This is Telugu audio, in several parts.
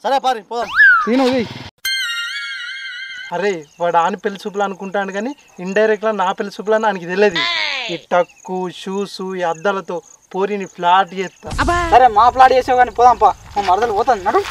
సరే పారి పోదాం. అరే వాడు ఆని పెళ్లి చూపులు అనుకుంటాను కానీ ఇండైరెక్ట్గా నా పెళ్లి చూపులు అని ఆయనకి తెలియదు. ఈ టక్కు షూస్ ఈ అద్దాలతో పోరిని ఫ్లాట్ చేస్తా. సరే మా ఫ్లాట్ చేసావు కానీ పోదాంపా, మా మరదలు పోతాను నడు.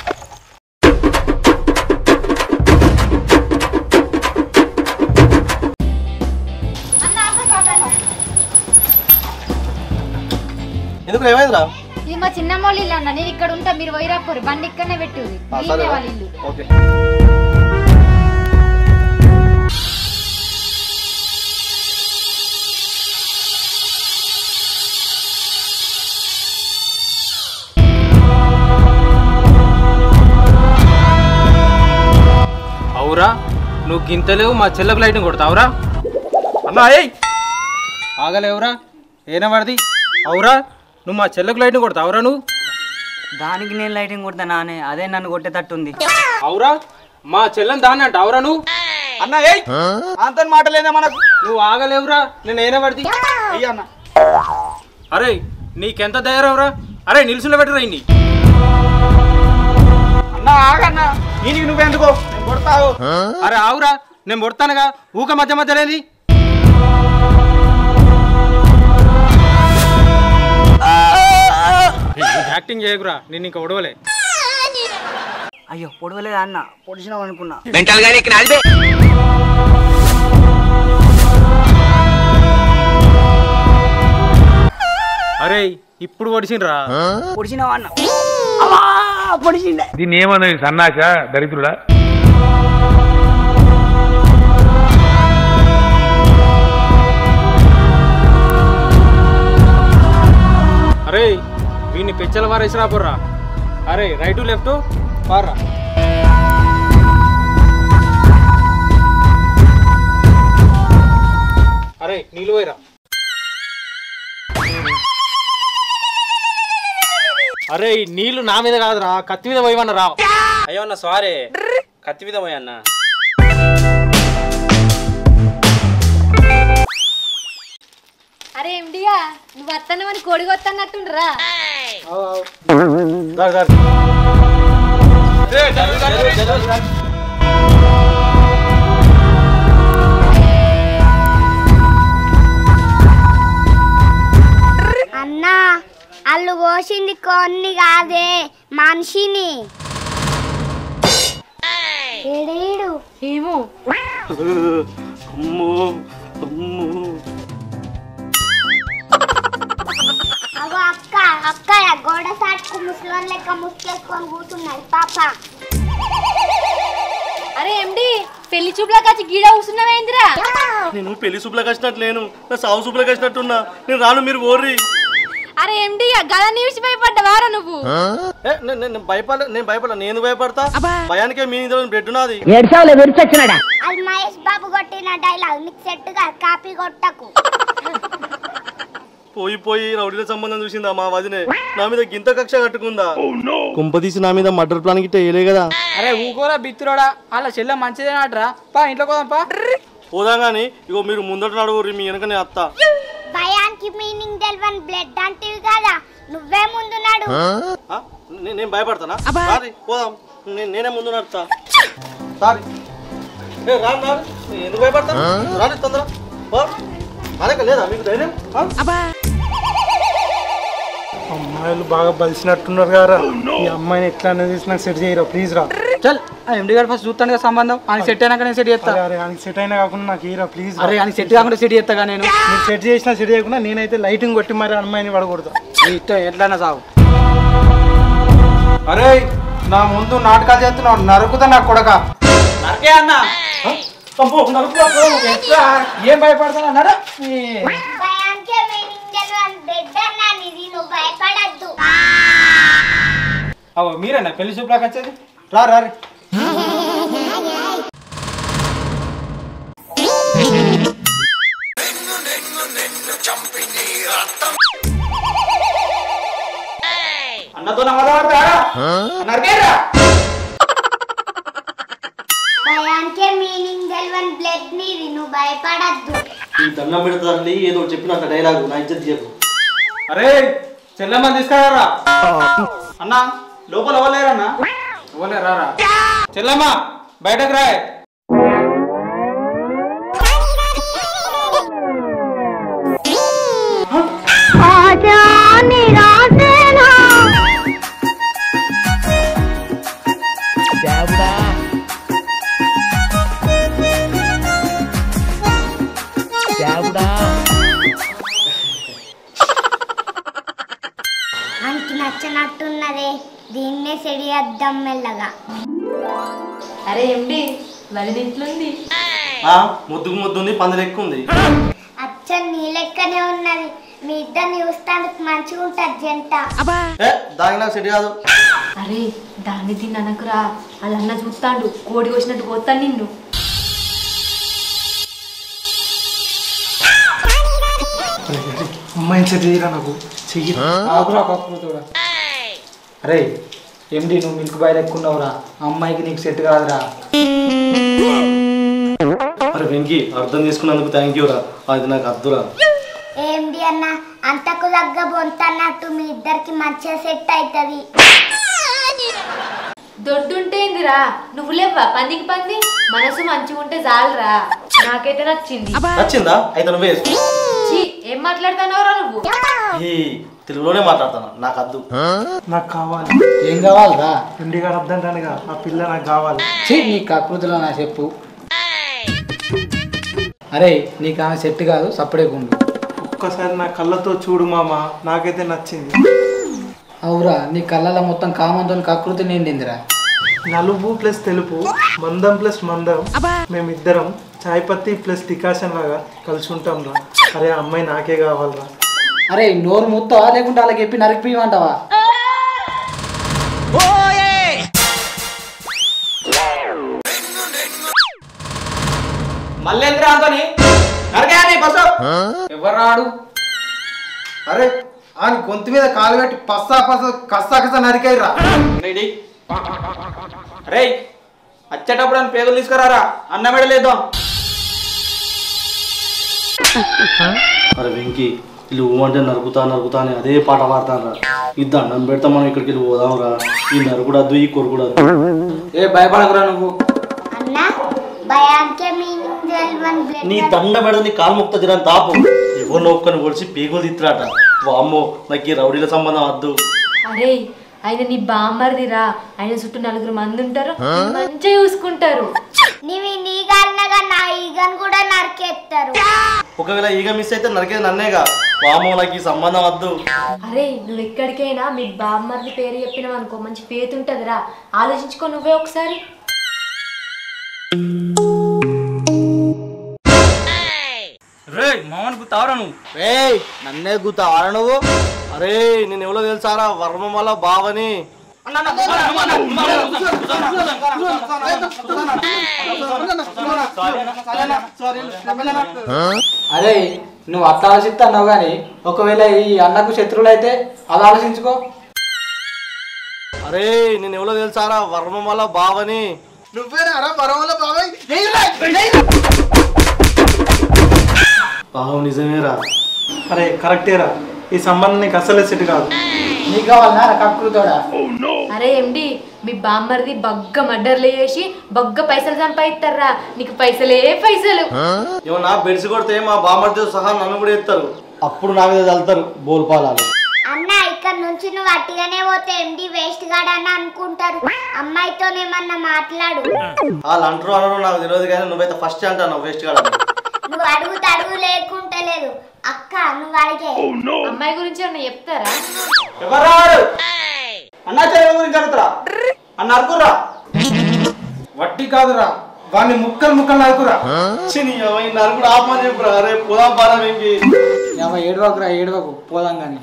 ఎందుకు ఏమైందిరా? ఇది మా చిన్నమ్మోళ్ళు ఇల్లు అన్న, నేను ఇక్కడ ఉంటా, మీరు వైరాపోరు బండి ఇక్కడనే పెట్టుది వాళ్ళ ఇల్లు. అవురా నువ్వు గింతలేవు మా చెల్లకు లైటింగ్ కొడతావురా? అన్నా ఏయ్ ఆగలేవురా ఏనా పడది? అవురా నువ్వు మా చెల్లకు లైటింగ్ కొడతావురా? నువ్వు దానికి నేను లైటింగ్ కొడతా నానే, అదే నన్ను కొట్టేటట్టుంది. అవురా మా చెల్లని దాన్ని అంట అవురా నువ్వు? అన్న ఏయ్ అంత మాటలేదా మనకు? నువ్వు ఆగలేవురా నేను ఏనా పడది? అయ్యా అన్న. అరే నీకెంత ధైర్యంరా? అరే నిల్చుని పెట్టరా ఇన్ని. అన్న ఆగన్నా, దీనికి నువ్వెందుకో కొడతావు? అరే ఆవురా నేను కొడతానుగా, ఊక మధ్య మధ్య లేని. యాక్టింగ్ చేయకురా, నేను ఇంకా ఒడవలే. అయ్యో పొడవలేదా అన్న, పొడిచినావు అనుకున్నా. అరే ఇప్పుడు పొడిచిండ్రా. పొడిచినావా అన్న? పొడిచిండే. దీన్ని ఏమన్నది సన్నాస దరిద్రుడా? అరే వీడిని పెచ్చల వారేసి రాబోర్రా. అరే రైటు లెఫ్ట్ పార్రా. అరే నీళ్ళు పోయిరా. అరే నీళ్లు నా మీద కాదురా, కత్తి మీద పోయమన్నా రా. అయ్యో అన్న సారీ, కత్తి మీద పోయన్న. అరే ఎండియా నువ్వు వస్తానమని కొడిగొత్తన్నట్టుండ్రా. అన్నా అల్లు పోసింది కొన్ని కాదే మనిషిని. ఏడేడు ఏమో అగో అక్క అక్క గోడ సాటుకు ముసలోన్ లెక్క ముసుకేసుకొని కూర్చున్నది పాప. అరే ఎండి పెళ్లి చూపులకు వచ్చి గీడ కూర్చున్నావేందిరా? నేను పెళ్లి చూపులకు వచ్చినట్టు లేను, నా సాగు చూపులకు వచ్చినట్టున్నా. నేను రాను, మీరు ఓర్రి. అరే ఎండి గద నిలిచి భయపడ్డవారా నువ్వు? నేను భయపడ నేను భయపడతా. భయానికే మీ బ్రెడ్ నాది. అది మహేష్ బాబు కొట్టిన డైలాగ్, నీకు సెట్ గా కాపీ కొట్టకు. పోయి రౌడీల సంబంధం చూసిందా మా వదినే? నా మీద గింత కక్ష కట్టుకుందా? కుంపదీసి నా మీద మర్డర్ ప్లాన్ గిట్ట వేయలే కదా. అరే ఊకోరా బిత్తురోడా, అలా చెల్లె మంచిదేనాట్రా. పా ఇంట్లో పోదాం పా. పోదాం గానీ ఇగో మీరు ముందట నడువుర్రి, మీ వెనకనే అత్త. భయానికి మీనింగ్ తెలియని బ్లడ్ అంటివి కదా, నువ్వే ముందు నడు. నేను భయపడతానా? సారీ పోదాం, నేనే ముందు నడుస్తా. సారీ రాను, ఎందుకు భయపడతాను? రాని తొందర అనక లేదా మీకు ధైర్యం? అమ్మాయిలు బాగా బలిసినట్టున్నారు కదా, ఈ అమ్మాయిని ఎట్లా అనేది నాకు సెట్ చేయరా ప్లీజ్ రా. చల్ ఎండి గారు ఫస్ట్ చూస్తాను కదా సంబంధం, అని సెట్ అయినాక నేను సెట్ చేస్తా. అరే అని సెట్ అయినా కాకుండా నాకు ఈరా ప్లీజ్. అరే అని సెట్ కాకుండా సెట్ చేస్తా నేను. మీరు సెట్ చేసినా సెట్ చేయకుండా నేనైతే లైటింగ్ కొట్టి మరి అమ్మాయిని పడకూడదు. ఇష్టం ఎట్లన్నా సాగు. అరే నా ముందు నాటకాలు చేస్తున్నావు, నరుకుతా నా కొడక. నరకే అన్న ఏం భయపడతాను అన్నాడు. భయానికి మీనింగ్ తెలియని బ్లడ్ అన్నా ఇది, నువ్వు భయపడద్దు. అవ మీరేనా పెళ్లి చూపులకు వచ్చేది? రా రా అన్నతో నరకేరా. భయానికి మీనింగ్ తెలియని బ్లడ్ నీది, నువ్వు భయపడద్దు. ఈ దండం పెడతారండి ఏదో చెప్పినంత డైలాగు నా ఇజ్జత్ చెప్పు. అరే చెల్లెమ్మ తీసుకురారా. అన్న లోపల అవ్వలేరన్నా. ఓలే రారా చెల్లమ్మా బయటకు రాయ్. అంత నచ్చనట్టున్నదే, దీన్నే సెడియద్దాం మెల్లగా. అరే ఎండి వలి ఇంట్లోంది. ముద్దుకు ముద్దుంది, పందిరి ఎక్కువ ఉంది. అచ్చ నీ లెక్కనే ఉన్నది. మీ ఇద్దరిని చూస్తానికి మంచిగా ఉంటుంది జంట. దానికి నాకు సెట్ కాదు. అరే దాన్ని తిని అనకురా, అలా అన్న చూస్తాడు కోడి కోసినట్టు కోస్తాను నిన్ను. అమ్మాయిని సెట్ చేయరా నాకు చెయ్యి. అరే ఎండి నువ్వు మిల్క్ బాయ్ ఎక్కున్నావురా, అమ్మాయికి నీకు సెట్ కాదురా. అరే వెంకీ అర్థం చేసుకున్నందుకు థ్యాంక్ యూ రా, అది నాకు అద్దురా. ఏంటి అన్న అంతకు దగ్గ బొంతన్నట్టు మీ ఇద్దరికి మంచిగా సెట్ అవుతుంది. దొడ్డుంటే ఏందిరా, నువ్వు లేవా పందికి పంది, మనసు మంచిగా ఉంటే చాలరా. నాకైతే నచ్చింది. నచ్చిందా? అయితే నువ్వే ఏం మాట్లాడుతున్నావురా నువ్వు? తెలుగులోనే మాట్లాడతాను, నాకు అద్దు. నాకు కావాలి. ఏం కావాలిరా? ఇంటికాడ అర్థంటానుగా, ఆ పిల్ల నాకు కావాలి. నీ కకృతిలో నా చెప్పు. అరే నీకు ఆమె సెట్ కాదు, సపరేట్ ఉండు. ఒక్కసారి నా కళ్ళతో చూడు మామ, నాకైతే నచ్చింది. అవురా, నీ కళ్ళలో మొత్తం కామంతో కకృతి నిండిందిరా. నలుపు ప్లస్ తెలుపు, మందం ప్లస్ మందం, మేమిద్దరం చాయ్ పత్తి ప్లస్ డికాషన్ లాగా కలిసి ఉంటాం రా. అరే అమ్మాయి నాకే కావాలరా. అరే నోరు ముత్తావా లేకుంటే అలాగే చెప్పి నరికిపోయమంటావా? మళ్ళీ ఆంతోని ఎవరు రాడు? అరే ఆ గొంతు మీద కాలు పెట్టి పస్సా కస్సా కస్సా నరికాయిరా. రే వచ్చేటప్పుడు అని పేగులు తీసుకురారా, అన్న మెడలేద్దాం. అరే వెంకీ వీళ్ళు ఊమంటే నరుకుతా నరుకుతా అని అదే పాట పాడతాను రా. ఈ దండం పెడతా మనం ఇక్కడికి వెళ్ళి పోదాం రా. ఈ నరుకుడు అద్దు, ఈ కొరుకుడు అద్దు. ఏ భయపడకురా నువ్వు. అన్న భయానికే మీ నీ దండ పెడదు, నీ కాలు ముక్త జరా తాపు. ఎవరు నొక్కని పొడిచి పేగులు తిత్తురాట. వామ్మో నాకు ఈ రౌడీల సంబంధం వద్దు. అరే ఆయన నీ బామ్మర్దిరా, ఆయన చుట్టూ 4 మంది ఉంటారు, మంచిగా చూసుకుంటారు. నీవి నీ కారణంగా నా ఈగను కూడా నరికేస్తారు. ఒకవేళ ఈగ మిస్ అయితే నరికేది నన్నేగా. వామ్మో నాకు ఈ సంబంధం వద్దు. అరే నువ్వు ఎక్కడికైనా మీ బామ్మర్ది పేరు చెప్పినావు అనుకో, మంచి పేరు ఉంటుందిరా. ఆలోచించుకో నువ్వే ఒకసారి. రే మామని గుర్తావరా నువ్వు? నన్నే గుర్తావరా నువ్వు? అరే నేను ఎవరో తెలుసారా, వర్మ వల్ల బావని. అరే నువ్వు అట్లా ఆలోచిస్తున్నావు కానీ ఒకవేళ ఈ అన్నకు శత్రువులు అయితే అది ఆలోచించుకో. అరే నేను ఎవరో తెలుసారా, వర్మ వల్ల బావని. నువ్వేనా వర్మ వల్ల బావని? బావ నిజమేరా. అరే కరెక్టేరా, ఈ సంబంధం నీకు అసలే సెట్ కాదు. నీకు కావాలన్నా కక్కుతోడా? అరే ఎండి మీ బామ్మర్ది బగ్గ మర్డర్లు చేసి బగ్గ పైసలు సంపాదిస్తారా, నీకు పైసలే పైసలు. ఏమన్నా బెడ్స్ కొడితే మా బామ్మర్తో సహా నన్ను కూడా ఎత్తారు, అప్పుడు నా మీద చల్లుతారు బోల్పాలాలు. అన్న ఇక్కడ నుంచి నువ్వు అట్టిగానే పోతే ఎండి వేస్ట్ గాడని అనుకుంటారు. అమ్మాయితోనేమన్నా మాట్లాడు. వాళ్ళు అంటారు అనరు నాకు తెలియదు కానీ నువ్వైతే ఫస్ట్ అంటాను వేస్ట్ గాడ. నువ్వు అడుగు లేకుంటే లేదు. అక్క నువ్వు అడిగే అమ్మాయి గురించి ఏమన్నా చెప్తారా? ఎవరు అన్నా చెల్లెల గురించి అడుగుతారా? అన్న అరుకురా. వట్టి కాదురా, వాడిని ముక్కలు ముక్కలు నరుకురా. నరుకుడు ఆపమని చెప్పురా. రేపు పోదాం బాగా వెంకి. ఏడవకురా, ఏడవకు, పోదాం కానీ.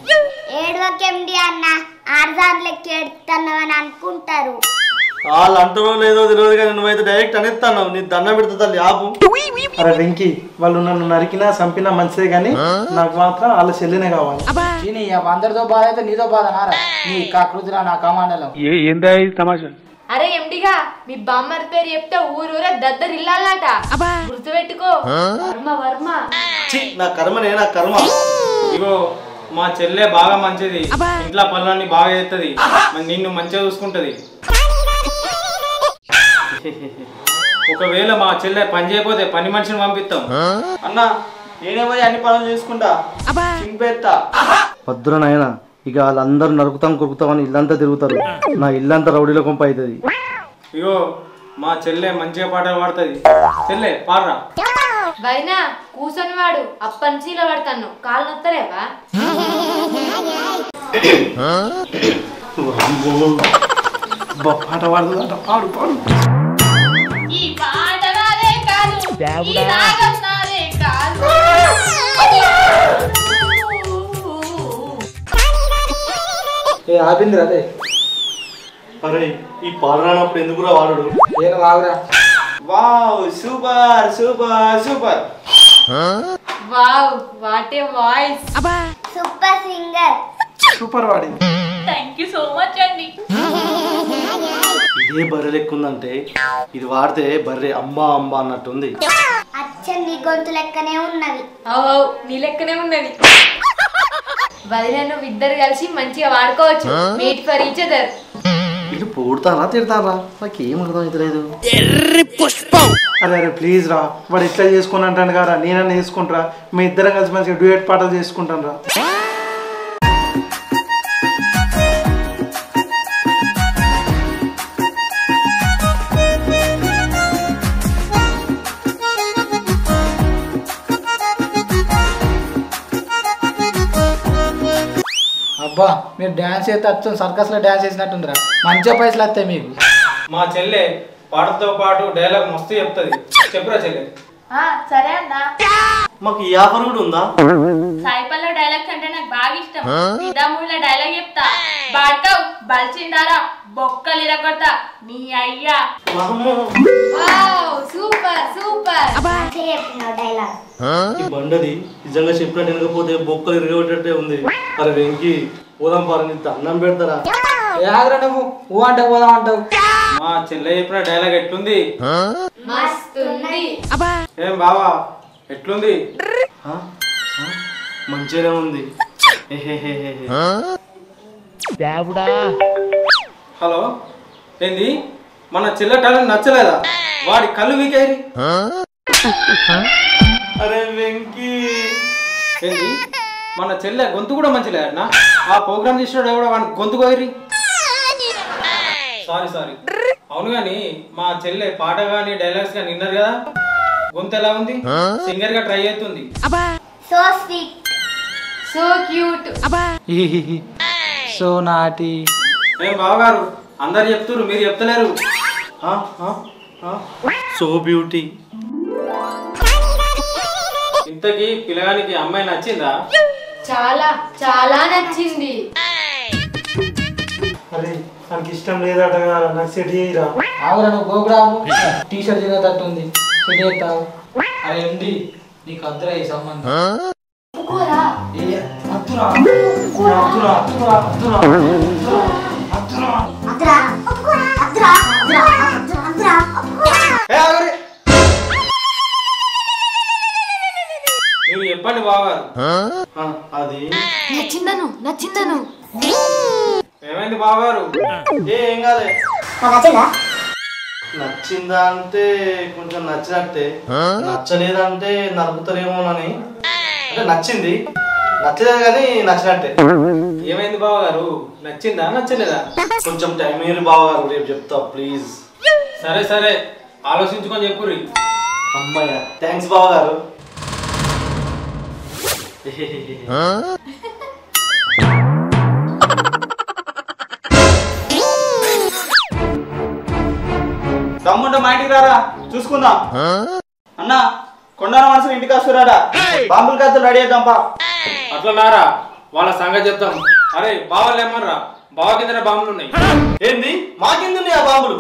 ఏడవకెండి అన్న, ఆడదాంట్లకి ఏడుతున్నావని అనుకుంటారు. వాళ్ళు అంటారో లేదో తెలియదు కానీ నువ్వైతే డైరెక్ట్ అనేస్తాను. నీ దండం పెడతా తల్లి ఆపు. అరే వెంకీ, వాళ్ళు నన్ను నరికినా చంపినా మంచిదే కానీ నాకు మాత్రం వాళ్ళ చెల్లినే కావాలి. అందరితో బాధ అయితే నీతో బాధ నారా, నీ కాకృతిరా నా కమాండలం. ఏందా తమాషా? అరే ఎండిగా మీ బామ్మర్ది పేరు చెప్తే ఊరూరే దద్దరు ఇల్లాలట, గుర్తుపెట్టుకో. వర్మ వర్మ. నా కర్మనే, నా కర్మ. ఇగో మా చెల్లె బాగా మంచిది, ఇంట్లో పనులన్నీ బాగా చేస్తుంది, నిన్ను మంచిగా చూసుకుంటది. ఒకవేళ మా చెల్లె పని చేయకపోతే పని మనిషిని పంపిస్తాం. అన్న నేనే పోయి అన్ని పనులు చేసుకుంటా, చింపేస్తా. భద్ర నాయన, ఇక వాళ్ళందరూ నరుకుతాం కొరుకుతామని ఇల్లంతా తిరుగుతారు. నా ఇల్లంతా రౌడీలో కొంప అవుతుంది. ఇగో మా చెల్లె మంచిగా పాటలు పాడుతుంది. చెల్లె పాడరా. వైనా కూర్చొని వాడు అప్పనిచీలో పడతాను, కాళ్ళు నొత్తలేవా? పాట పాడుతుందంట, పాడు పాడు. ఈ పాట నాదే కాదు, ఈ రాగం నాదే కాదు. ఏ ఆపిందిరా అదే. అరే ఈ పాడరానప్పుడు ఎందుకురా వాడు? నేను వాగురా. Wow, super super super. Wow, what a voice. Super singer. Super వాడింది. థ్యాంక్ యూ సో మచ్ అండి. ఇదే బర్రె లెక్కుందంటే ఇది వాడితే బర్రె అమ్మా అమ్మ అన్నట్టుంది. అచ్చం నీ గొంతు లెక్కనే ఉన్నది. అవు నీ లెక్కనే ఉన్నది. వదిన నువ్వు ఇద్దరు కలిసి మంచిగా వాడుకోవచ్చు. Meet for each other. వీళ్ళు పొగుడతారా తిడతారా నాకేం అర్థం అవుతలేదు. అరే అరే ప్లీజ్ రా, వాడు ఇట్లా చేసుకుని అంటాను కదా, నేనన్నా చేసుకుంటారా? మీ ఇద్దరం కలిసి మంచిగా డ్యూయట్ పాటలు చేసుకుంటాను రా. అబ్బా మీరు డ్యాన్స్ చేస్తే వచ్చాం, సర్కస్లో డ్యాన్స్ చేసినట్టుందిరా. మంచిగా పైసలు వస్తాయి మీకు. మా చెల్లె పాటతో పాటు డైలాగ్ మస్తు చెప్తుంది. చెప్పురా చెల్లె. సరే అన్నా. మాకు ఈ ఆఫర్ కూడా ఉందా? సాయిపల్లో డైలాగ్స్ అంటే నాకు బాగా ఇష్టం. నిజాముల డైలాగ్ చెప్తా. బాడకవ్ బల్చిందారా బొక్కలు ఇరగొడతా నీ అయ్యా. Wow super super. చెప్పినావు డైలాగ్. ఈ బండది నిజంగా చెప్పినట్టు వినకపోతే బొక్కలు ఇరగొట్టేట్టే ఉంది. అరే వెంకి పోదాం పారని అన్నం పెడతారా? ఆగ్రా నువ్వు ఊ అంటే పోదాం అంటావు. మా చెల్లె చెప్పిన డైలాగ్ ఎట్లుంది? మస్తుంది. ఏం బావా ఎట్లుంది? మంచిగానే ఉంది. హలో ఏంది? మన చెల్లె టాలెంట్ నచ్చలేదా? వాడి కళ్ళు వీకేరి. అరే వెంకీ ఏంది? మన చెల్లె గొంతు కూడా మంచిలేదన్నా. ఆ ప్రోగ్రామ్ చేసినాడు ఎవడో వాడి గొంతు కోయిరి. Sorry sorry. అవును గాని మా చెల్లె పాట గాని డైలాగ్స్ గాని విన్నారు కదా, గొంతు ఎలా ఉంది? సింగర్ గా ట్రై చేస్తుంది. So sweet. So cute. So నాటి. ఏం బావగారు అందరు చెప్తున్నారు, మీరు చెప్తలేరు. So beauty. ఇంతకీ పిల్లగానికి అమ్మాయి నచ్చిందా? చాలా చాలా నచ్చింది. అరే నాకు ఇష్టం లేదట కదా, నాకు సెట్ చేయరా. ఆవురా నువ్వు గోకురాము. టీ షర్ట్ తినేటట్టు ఉంది, సెట్ చేస్తావు. అరే ఎండి నీకు అద్దురా ఈ సంబంధం. ఏ అద్దురా అద్దురా అద్దురా అద్దురా అద్దురా అద్రా అద్రా అద్రా అద్రా. మీరు చెప్పండి బావగారు. అది నచ్చిందను నచ్చిందను. ఏమైంది బావగారు? ఏం కాలే. నచ్చిందా అంటే కొంచెం నచ్చినట్టే, నచ్చలేదంటే నరుకుతారేమోనని. అంటే నచ్చింది, నచ్చలేదు కానీ నచ్చినట్టే. ఏమైంది బావగారు? నచ్చిందా నచ్చలేదా? కొంచెం టైం మీరు బావగారు, రేపు చెప్తా ప్లీజ్. సరే సరే ఆలోచించుకొని చెప్పుర్రి. అమ్మాయ్యా థ్యాంక్స్ బావగారు. తమ్ముంటే మా ఇంటికి రారా చూసుకుందాం. అన్న కొండన మనసులు ఇంటికి వస్తున్నాడా, బాంబుల కత్తులు రెడీ చేద్దాంపా. అట్లా నారా, వాళ్ళ సంగతి చెప్తాం. అరే బావలు ఏమన్నారా? బావ కింద బాంబులు ఉన్నాయి. ఏంది మా కింద ఆ బాంబులు?